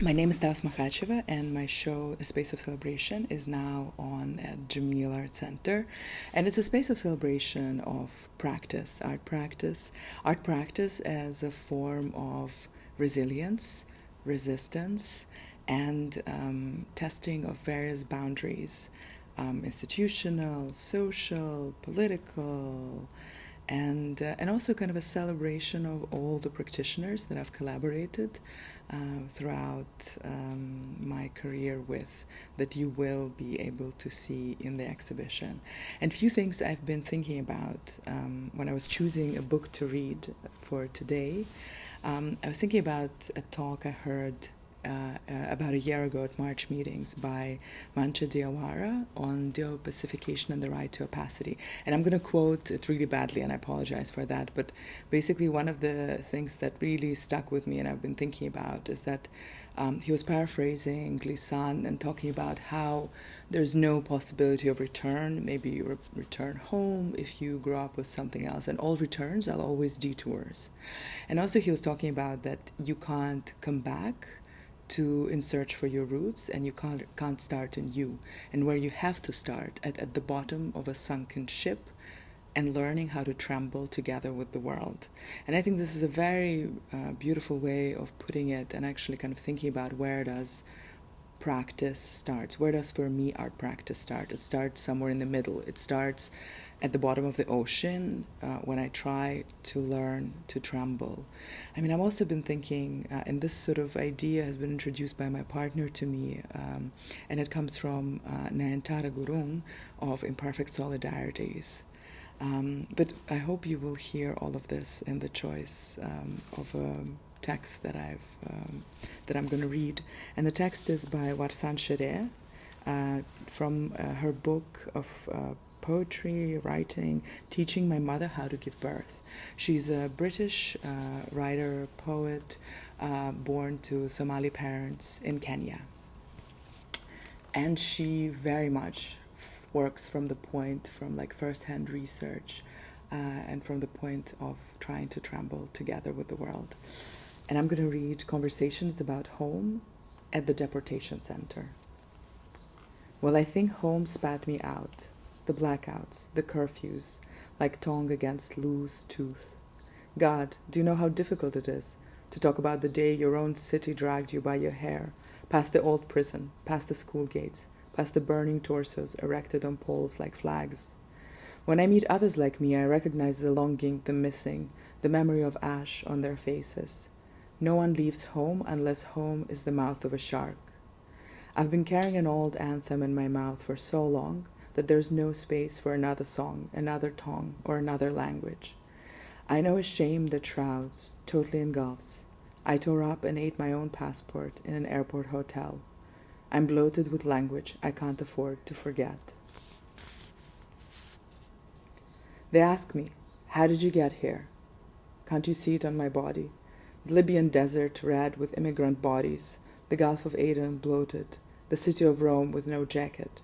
My name is Taus Makhacheva, and my show, The Space of Celebration, is now on at Jameel Arts Centre. And it's a space of celebration of practice, art practice as a form of resilience, resistance, and testing of various boundaries, institutional, social, political, and also kind of a celebration of all the practitioners that I've collaborated throughout my career with, that you will be able to see in the exhibition. And few things I've been thinking about when I was choosing a book to read for today. I was thinking about a talk I heard about a year ago at March meetings by Mancha Diawara on deopacification and the right to opacity. And I'm going to quote it really badly, and I apologize for that. But basically, one of the things that really stuck with me and I've been thinking about is that he was paraphrasing Glissant and talking about how there's no possibility of return. Maybe you return home if you grow up with something else, and all returns are always detours. And also, he was talking about that you can't come back to in search for your roots, and you can't start in you, and where you have to start at the bottom of a sunken ship and learning how to tremble together with the world. And I think this is a very beautiful way of putting it, and actually kind of thinking about where does practice starts. Where does, for me, art practice start? It starts somewhere in the middle. It starts at the bottom of the ocean when I try to learn to tremble. I mean, I've also been thinking, and this sort of idea has been introduced by my partner to me, and it comes from Nayantara Gurung of Imperfect Solidarities. But I hope you will hear all of this in the choice of a text that I'm going to read, and the text is by Warsan Shire from her book of poetry, writing, Teaching My Mother How to Give Birth. She's a British writer, poet, born to Somali parents in Kenya, and she very much works from like first-hand research and from the point of trying to tremble together with the world. And I'm going to read Conversations About Home at the Deportation Center. Well, I think home spat me out. The blackouts, the curfews, like tongue against loose tooth. God, do you know how difficult it is to talk about the day your own city dragged you by your hair, past the old prison, past the school gates, past the burning torsos erected on poles like flags? When I meet others like me, I recognize the longing, the missing, the memory of ash on their faces. No one leaves home unless home is the mouth of a shark. I've been carrying an old anthem in my mouth for so long that there's no space for another song, another tongue, or another language. I know a shame that shrouds, totally engulfs. I tore up and ate my own passport in an airport hotel. I'm bloated with language I can't afford to forget. They ask me, how did you get here? Can't you see it on my body? The Libyan desert red with immigrant bodies, the Gulf of Aden bloated, the city of Rome with no jacket.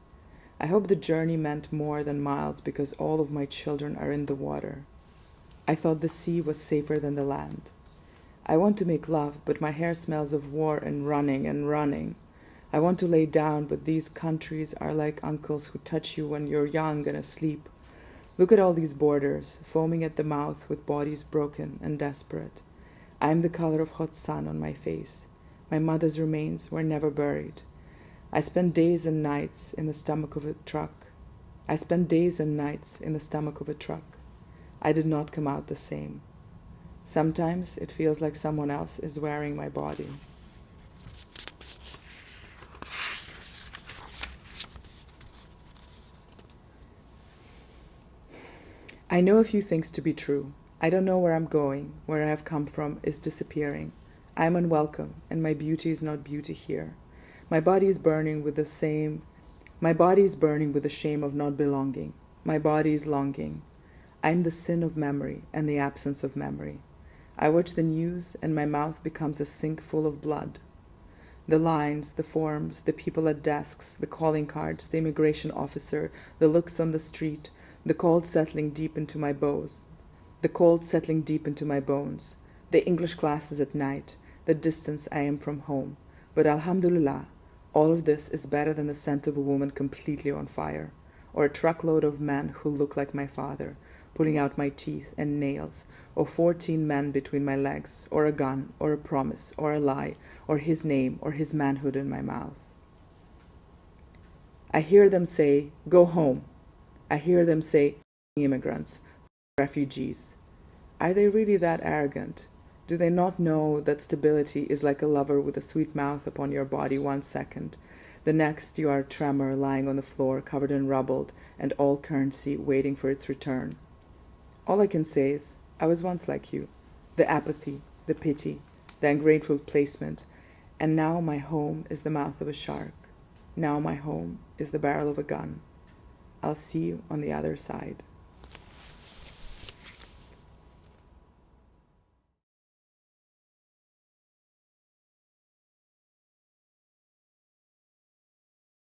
I hope the journey meant more than miles because all of my children are in the water. I thought the sea was safer than the land. I want to make love, but my hair smells of war and running and running. I want to lay down, but these countries are like uncles who touch you when you're young and asleep. Look at all these borders, foaming at the mouth with bodies broken and desperate. I am the color of hot sun on my face. My mother's remains were never buried. I spent days and nights in the stomach of a truck. I did not come out the same. Sometimes it feels like someone else is wearing my body. I know a few things to be true. I don't know where I'm going. Where I have come from is disappearing. I am unwelcome, and my beauty is not beauty here. My body is burning with the shame of not belonging. My body is longing. I am the sin of memory and the absence of memory. I watch the news, and my mouth becomes a sink full of blood. The lines, the forms, the people at desks, the calling cards, the immigration officer, the looks on the street, the cold settling deep into my bones, the English classes at night, the distance I am from home, But alhamdulillah, all of this is better than the scent of a woman completely on fire, or a truckload of men who look like my father, pulling out my teeth and nails, or 14 men between my legs, or a gun, or a promise, or a lie, or his name, or his manhood in my mouth. I hear them say, "Go home." I hear them say, "Immigrants, refugees." Are they really that arrogant? Do they not know that stability is like a lover with a sweet mouth upon your body 1 second? The next you are a tremor lying on the floor covered in rubble and all currency waiting for its return. All I can say is, I was once like you. The apathy, the pity, the ungrateful placement, and now my home is the mouth of a shark. Now my home is the barrel of a gun. I'll see you on the other side.